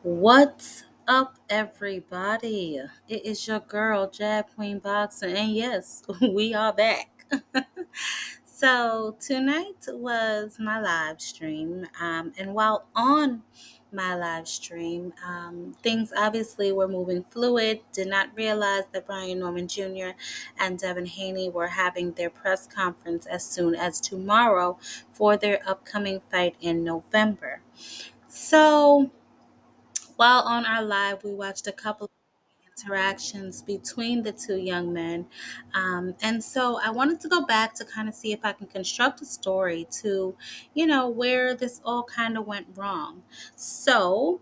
What's up, everybody? It is your girl, Jab Queen Boxing, and yes, we are back. So, tonight was my live stream, and while on my live stream, things obviously were moving fluid. Did not realize that Brian Norman Jr. and Devin Haney were having their press conference as soon as tomorrow for their upcoming fight in November. So, while on our live, we watched a couple of interactions between the two young men. And so I wanted to go back to kind of see if I can construct a story to, where this all kind of went wrong. So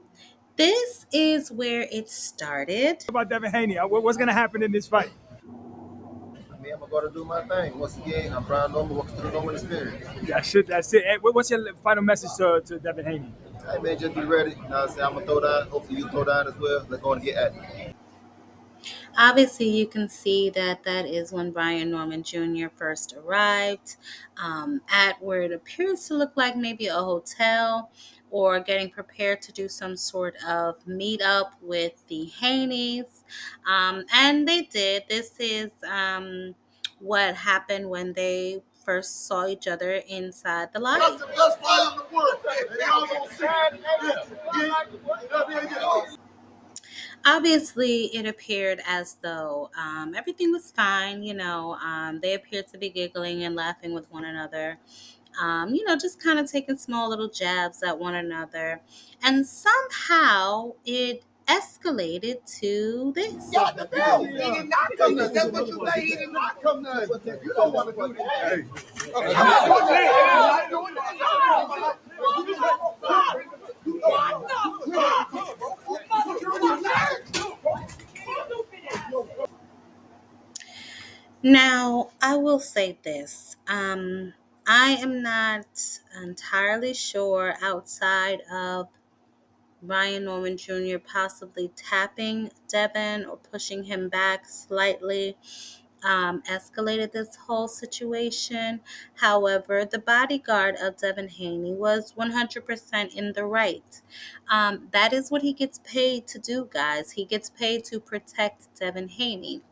this is where it started. About Devin Haney, what's going to happen in this fight? I'm going to do my thing. Once again, I'm Brian Norman. Welcome to the Norman Experience. That's it. Hey, what's your final message to Devin Haney? Hey, man, just be ready. You know what I'm saying? I'm going to throw down. Hopefully you throw down as well. Let's go and get at it. Obviously, you can see that is when Brian Norman Jr. first arrived at where it appears to look like maybe a hotel, or getting prepared to do some sort of meetup with the Haneys. And they did. This is what happened when they first saw each other inside the lobby. That's the best fight in the world. They all gonna see it. Obviously, it appeared as though everything was fine. They appeared to be giggling and laughing with one another. Just kind of taking small little jabs at one another. And somehow it escalated to this. Yeah, the bell. He did not come none. That's what you say. He did not come none. You don't want to do that. Now, I will say this. I am not entirely sure, outside of Brian Norman Jr. possibly tapping Devin or pushing him back slightly, escalated this whole situation. However, the bodyguard of Devin Haney was 100% in the right. That is what he gets paid to do, guys. He gets paid to protect Devin Haney.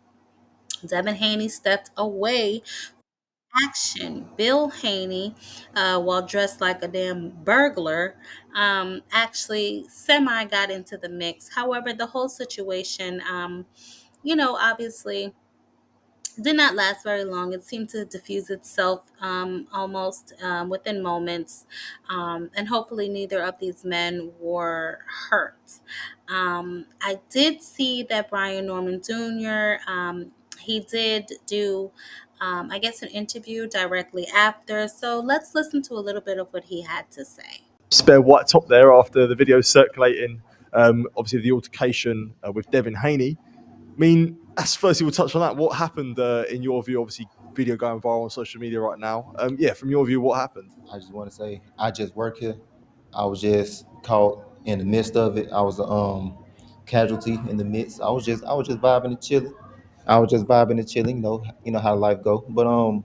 Devin Haney stepped away action. Bill Haney, while dressed like a damn burglar, actually semi got into the mix. However, the whole situation, obviously did not last very long. It seemed to diffuse itself almost within moments, and hopefully neither of these men were hurt. I did see that Brian Norman Jr., he did do, I guess, an interview directly after. So let's listen to a little bit of what he had to say. Spare white top there after the video circulating, obviously the altercation with Devin Haney. I mean, that's firstly we'll touch on that. What happened in your view? Obviously, video going viral on social media right now. From your view, what happened? I just want to say, I just work here. I was just caught in the midst of it. I was a casualty in the midst. I was just vibing and chilling. I was just vibing and chilling. You know how life go. But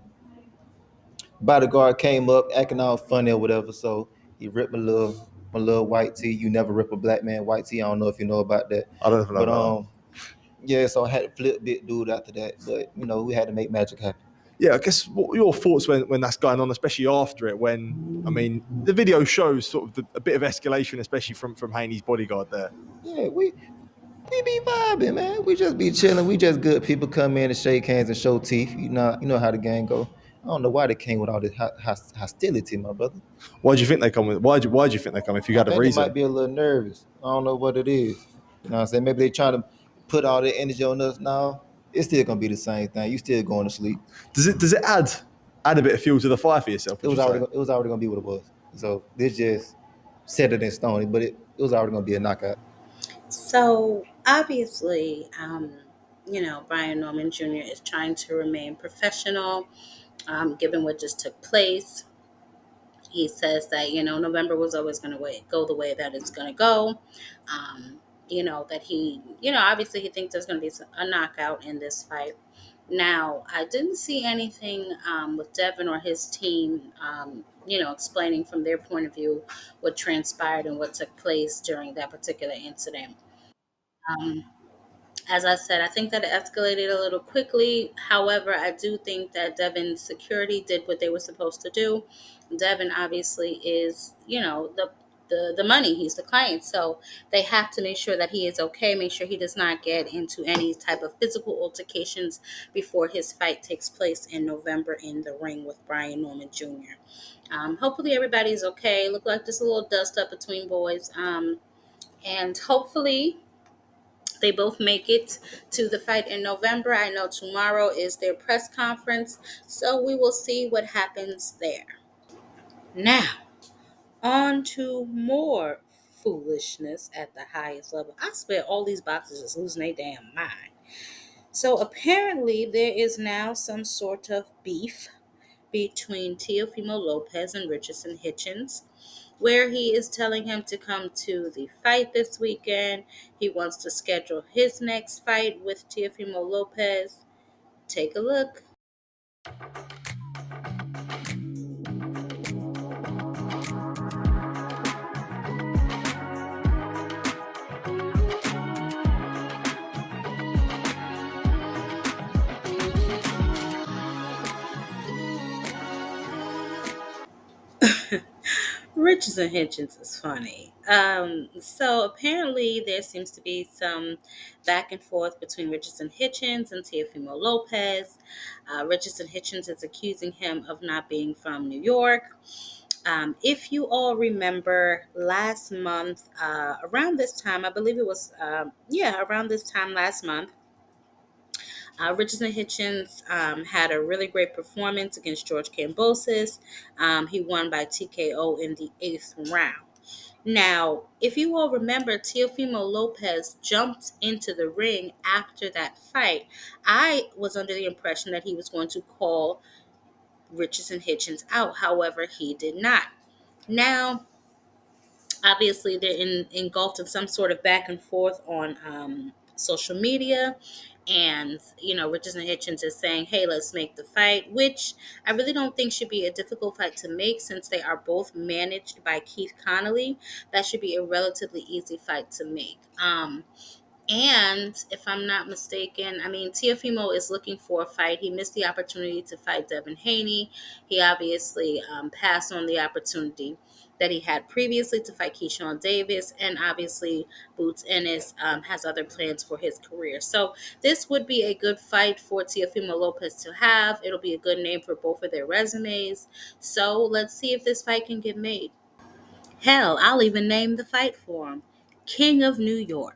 bodyguard came up acting all funny or whatever. So he ripped my little white tee. You never rip a black man white tee. I don't know if you know about that. I don't know. But yeah. So I had to flip big dude after that. But we had to make magic happen. Yeah, I guess what were your thoughts when that's going on, especially after it? When the video shows sort of a bit of escalation, especially from Haney's bodyguard there. Yeah, we be vibing, man. We just be chilling. We just good people come in and shake hands and show teeth. You know how the gang go. I don't know why they came with all this hostility, my brother. Why do you think they come with? Why do you think they come? If you had a reason, They might be a little nervous. I don't know what it is. You know what I'm saying? Maybe they trying to put all their energy on us now. It's still gonna be the same thing. You still going to sleep. Does it add a bit of fuel to the fire for yourself? It was already gonna be what it was. So this just set it in stone, but it was already gonna be a knockout. So obviously, Brian Norman Jr. is trying to remain professional, given what just took place. He says that November was always going to go the way that it's going to go. that obviously he thinks there's going to be a knockout in this fight. Now, I didn't see anything with Devin or his team, explaining from their point of view what transpired and what took place during that particular incident. Um, as I said, I think that it escalated a little quickly. However, I do think that Devin's security did what they were supposed to do. Devin obviously is, the money. He's the client. So they have to make sure that he is okay, make sure he does not get into any type of physical altercations before his fight takes place in November in the ring with Brian Norman Jr. Hopefully everybody's okay. Look like just a little dust up between boys. And hopefully they both make it to the fight in November. I know tomorrow is their press conference, so we will see what happens there. Now, on to more foolishness at the highest level. I swear all these boxers is losing their damn mind. So apparently there is now some sort of beef between Teofimo Lopez and Richardson Hitchens, where he is telling him to come to the fight this weekend. He wants to schedule his next fight with Teofimo Lopez. Take a look. Richardson Hitchens is funny. So apparently there seems to be some back and forth between Richardson Hitchens and Teofimo Lopez. Richardson Hitchens is accusing him of not being from New York. If you all remember last month, around this time, I believe it was, around this time last month, Richardson Hitchens had a really great performance against George Kambosos. He won by TKO in the eighth round. Now, if you all remember, Teofimo Lopez jumped into the ring after that fight. I was under the impression that he was going to call Richardson Hitchens out. However, he did not. Now, obviously, they're engulfed in some sort of back and forth on social media. And, Richardson Hitchens is saying, hey, let's make the fight, which I really don't think should be a difficult fight to make since they are both managed by Keith Connolly. That should be a relatively easy fight to make. And if I'm not mistaken, I mean, Teofimo is looking for a fight. He missed the opportunity to fight Devin Haney. He obviously passed on the opportunity that he had previously to fight Keyshawn Davis. And obviously, Boots Ennis has other plans for his career. So this would be a good fight for Teofimo Lopez to have. It'll be a good name for both of their resumes. So let's see if this fight can get made. Hell, I'll even name the fight for him King of New York.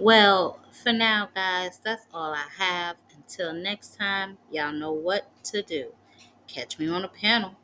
Well, for now, guys, that's all I have. Until next time, y'all know what to do. Catch me on a panel.